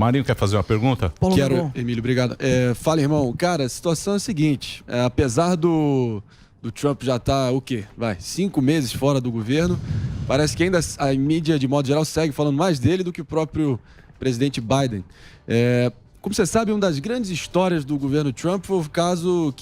Marinho, quer fazer uma pergunta? Paulo Quero, Negon. Emílio, obrigado. Fala, irmão. Cara, a situação é a seguinte. Apesar do Trump já estar, 5 meses fora do governo, parece que ainda a mídia, de modo geral, segue falando mais dele do que o próprio presidente Biden. Como você sabe, uma das grandes histórias do governo Trump foi o caso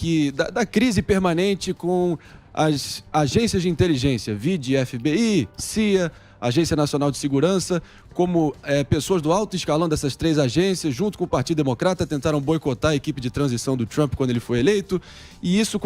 da crise permanente com as agências de inteligência, vide FBI, CIA, Agência Nacional de Segurança, como pessoas do alto escalão dessas 3 agências, junto com o Partido Democrata, tentaram boicotar a equipe de transição do Trump quando ele foi eleito, e isso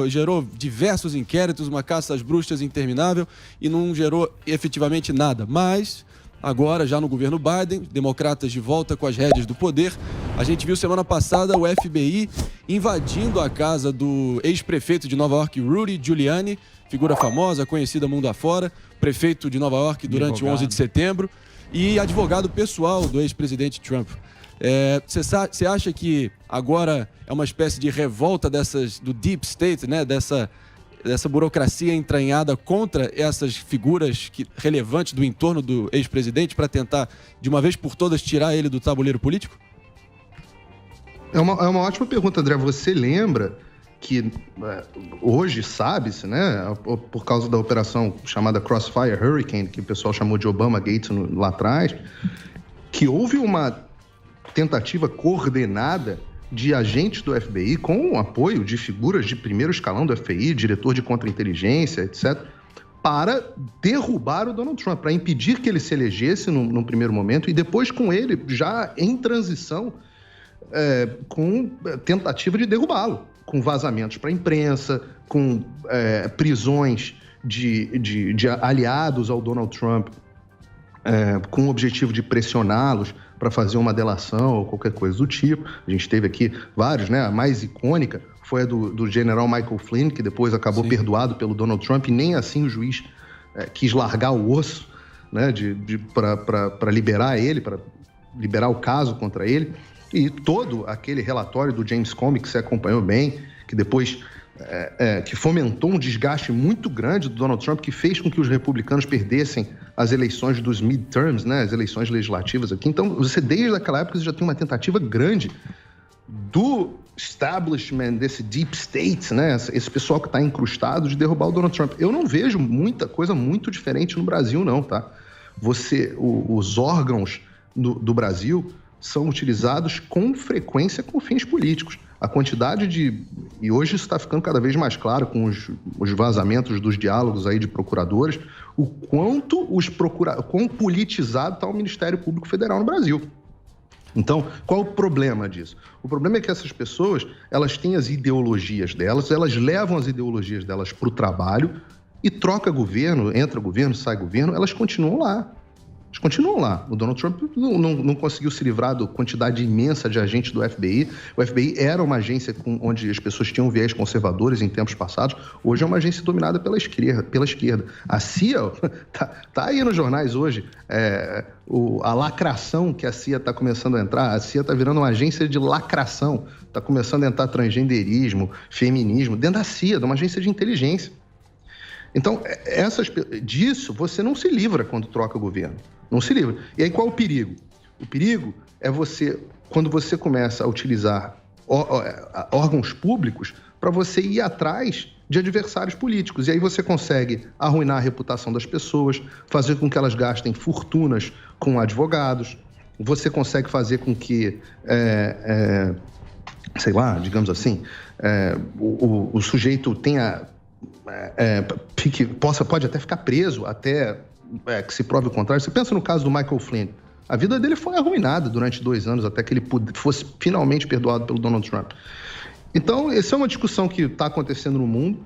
gerou diversos inquéritos, uma caça às bruxas interminável, e não gerou efetivamente nada. Mas agora, já no governo Biden, democratas de volta com as rédeas do poder, a gente viu semana passada o FBI invadindo a casa do ex-prefeito de Nova York, Rudy Giuliani, figura famosa, conhecida mundo afora, prefeito de Nova York durante o 11 de setembro e advogado pessoal do ex-presidente Trump. Você acha que agora é uma espécie de revolta do Deep State, né? dessa burocracia entranhada contra essas figuras relevantes do entorno do ex-presidente para tentar, de uma vez por todas, tirar ele do tabuleiro político? É uma ótima pergunta, André. Você lembra que hoje sabe-se, né, por causa da operação chamada Crossfire Hurricane, que o pessoal chamou de Obama Gate lá atrás, que houve uma tentativa coordenada de agentes do FBI com o apoio de figuras de primeiro escalão do FBI, diretor de contra-inteligência, etc., para derrubar o Donald Trump, para impedir que ele se elegesse num primeiro momento e depois com ele já em transição com tentativa de derrubá-lo, com vazamentos para a imprensa, com prisões de aliados ao Donald Trump, com o objetivo de pressioná-los para fazer uma delação ou qualquer coisa do tipo. A gente teve aqui vários, né? A mais icônica foi a do general Michael Flynn, que depois acabou perdoado pelo Donald Trump, e nem assim o juiz quis largar o osso, né? Para liberar ele, para liberar o caso contra ele. E todo aquele relatório do James Comey, que você acompanhou bem, que depois que fomentou um desgaste muito grande do Donald Trump, que fez com que os republicanos perdessem as eleições dos midterms, né, as eleições legislativas aqui. Então, desde aquela época, você já tem uma tentativa grande do establishment, desse deep state, né, esse pessoal que está incrustado, de derrubar o Donald Trump. Eu não vejo muita coisa muito diferente no Brasil, não, tá? Os órgãos do Brasil são utilizados com frequência com fins políticos. A quantidade e hoje isso está ficando cada vez mais claro com os vazamentos dos diálogos aí de procuradores, o quão politizado está o Ministério Público Federal no Brasil. Então, qual o problema disso? O problema é que essas pessoas, elas têm as ideologias delas, elas levam as ideologias delas para o trabalho e troca governo, entra governo, sai governo, elas continuam lá. Eles continuam lá. O Donald Trump não conseguiu se livrar da quantidade imensa de agentes do FBI. O FBI era uma agência onde as pessoas tinham viés conservadores em tempos passados. Hoje é uma agência dominada pela esquerda. A CIA tá aí nos jornais hoje. A lacração que a CIA está começando a entrar. A CIA está virando uma agência de lacração. Está começando a entrar transgenderismo, feminismo, dentro da CIA, de uma agência de inteligência. Então, disso você não se livra quando troca o governo. Não se livra. E aí qual é o perigo? O perigo é quando você começa a utilizar órgãos públicos para você ir atrás de adversários políticos. E aí você consegue arruinar a reputação das pessoas, fazer com que elas gastem fortunas com advogados. Você consegue fazer com que, sei lá, digamos assim, o sujeito tenha... pode até ficar preso até que se prove o contrário. Você pensa no caso do Michael Flynn. A vida dele foi arruinada durante 2 anos até que ele fosse finalmente perdoado pelo Donald Trump. Então, essa é uma discussão que está acontecendo no mundo.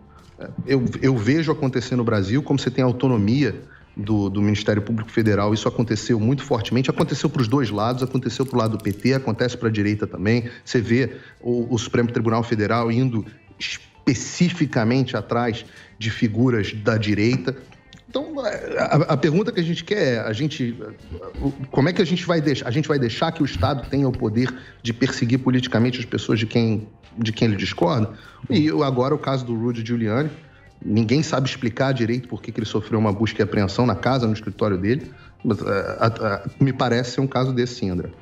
Eu vejo acontecer no Brasil, como você tem a autonomia do Ministério Público Federal. Isso aconteceu muito fortemente. Aconteceu para os dois lados, aconteceu para o lado do PT, acontece para a direita também. Você vê o Supremo Tribunal Federal indo especificamente atrás de figuras da direita. Então, a pergunta que a gente quer é, como é que a gente vai deixar? A gente vai deixar que o Estado tenha o poder de perseguir politicamente as pessoas de quem ele discorda? E agora o caso do Rudy Giuliani, ninguém sabe explicar direito por que ele sofreu uma busca e apreensão na casa, no escritório dele. Mas, me parece ser um caso desse, sim, André.